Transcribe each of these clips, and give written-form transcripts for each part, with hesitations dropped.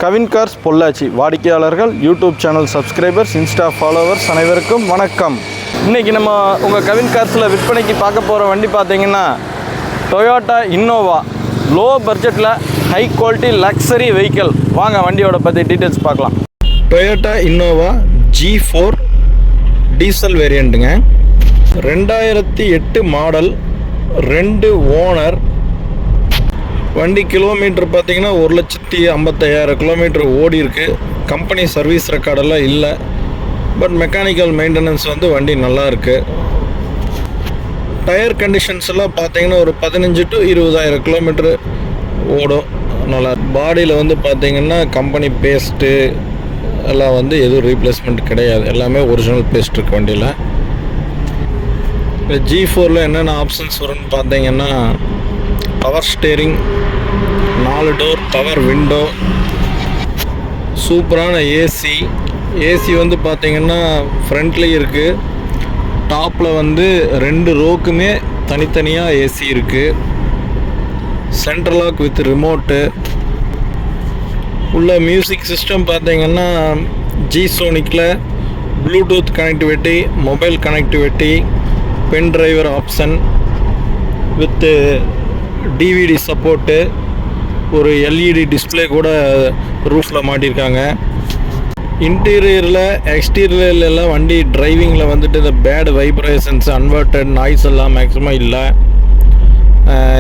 Kavin cars Pollachi வாடிக்கையாளர்கள், YouTube channel subscribers, Insta followers அனைவருக்கும் வணக்கம். இன்றைக்கி நம்ம உங்கள் கவின் கார்ஸில் விற்பனைக்கு பார்க்க போகிற வண்டி பார்த்தீங்கன்னா டொயோட்டா இன்னோவா. லோ பட்ஜெட்டில் ஹை குவாலிட்டி லக்ஸரி வெஹிக்கிள். வாங்க வண்டியோட பற்றி டீட்டெயில்ஸ் பார்க்கலாம். டொயோட்டா இன்னோவா G4 டீசல் வேரியண்ட்டுங்க. 2008 மாடல், 2 ஓனர். வண்டி கிலோமீட்டர் பார்த்தீங்கன்னா 1,55,000 கிலோமீட்டர் ஓடி இருக்குது. கம்பெனி சர்வீஸ் ரெக்கார்டெல்லாம் இல்லை, பட் மெக்கானிக்கல் மெயின்டெனன்ஸ் வந்து வண்டி நல்லா இருக்குது. டயர் கண்டிஷன்ஸ் எல்லாம் பார்த்தீங்கன்னா ஒரு 15 to 20,000 கிலோமீட்டர் ஓடும். நல்லா பாடியில் வந்து பார்த்தீங்கன்னா கம்பெனி பேஸ்ட்டு எல்லாம் வந்து எதுவும் ரீப்ளேஸ்மெண்ட் கிடையாது, எல்லாமே ஒரிஜினல் பேஸ்ட் இருக்குது வண்டியில். இப்போ G4ல் என்னென்ன ஆப்ஷன்ஸ் வரும்னு பார்த்தீங்கன்னா power steering, 4 door power window, சூப்பரான ஏசி வந்து பார்த்தீங்கன்னா ஃப்ரண்ட்லேயும் இருக்குது. டாப்பில் வந்து 2 ரோக்குமே தனித்தனியாக ஏசி இருக்குது. Central lock with remote. உள்ள மியூசிக் சிஸ்டம் பார்த்தீங்கன்னா G-Sonic-ல் bluetooth connectivity, mobile connectivity, pen driver option with DVD support, ஒரு எல்இடி டிஸ்பிளே கூட ரூஃபில் மாட்டியிருக்காங்க. இன்டீரியரில் எக்ஸ்டீரியர்லாம் வண்டி டிரைவிங்கில் வந்துட்டு இந்த பேட் வைப்ரேஷன்ஸ், அன்வான்டட் நாய்ஸ் எல்லாம் மேக்ஸிமம் இல்லை.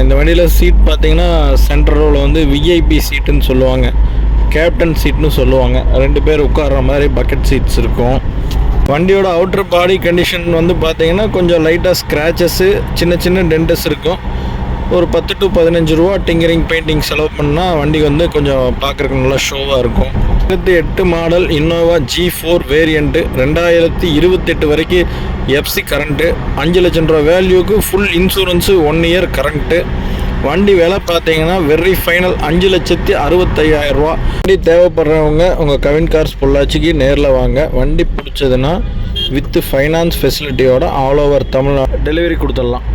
இந்த வண்டியில் சீட் பார்த்திங்கன்னா சென்டர் ரோவில் வந்து விஐபி சீட்டுன்னு சொல்லுவாங்க, கேப்டன் சீட்னு சொல்லுவாங்க. 2 பேர் உட்கார்ற மாதிரி பக்கெட் சீட்ஸ் இருக்கும். வண்டியோட அவுட்டர் பாடி கண்டிஷன் வந்து பார்த்திங்கன்னா கொஞ்சம் லைட்டாக ஸ்க்ராச்சஸ்ஸு, சின்ன டென்டஸ் இருக்கும். ஒரு 10 to 15 ரூபா டிங்கரிங் பெயிண்டிங் செலவு பண்ணால் வண்டி வந்து கொஞ்சம் பார்க்குறதுக்கு நல்லா ஷோவாக இருக்கும். 2008 மாடல் இன்னோவா G4 வேரியண்ட்டு, 2028 வரைக்கும் எஃப்சி கரண்ட்டு, 5 லட்சம் ரூபா வேல்யூக்கு ஃபுல் இன்சூரன்ஸு, 1 இயர் கரண்ட்டு. வண்டி விலை பார்த்தீங்கன்னா வெரி ஃபைனல் 5,65,000 ரூபா. வண்டி தேவைப்படுறவங்க உங்கள் கவின் கார்ஸ் பொள்ளாச்சிக்கு நேரில் வாங்க. வண்டி பிடிச்சதுன்னா வித் ஃபைனான்ஸ் ஃபெசிலிட்டியோட ஆல் ஓவர் தமிழ்நாடு டெலிவரி கொடுத்துடலாம்.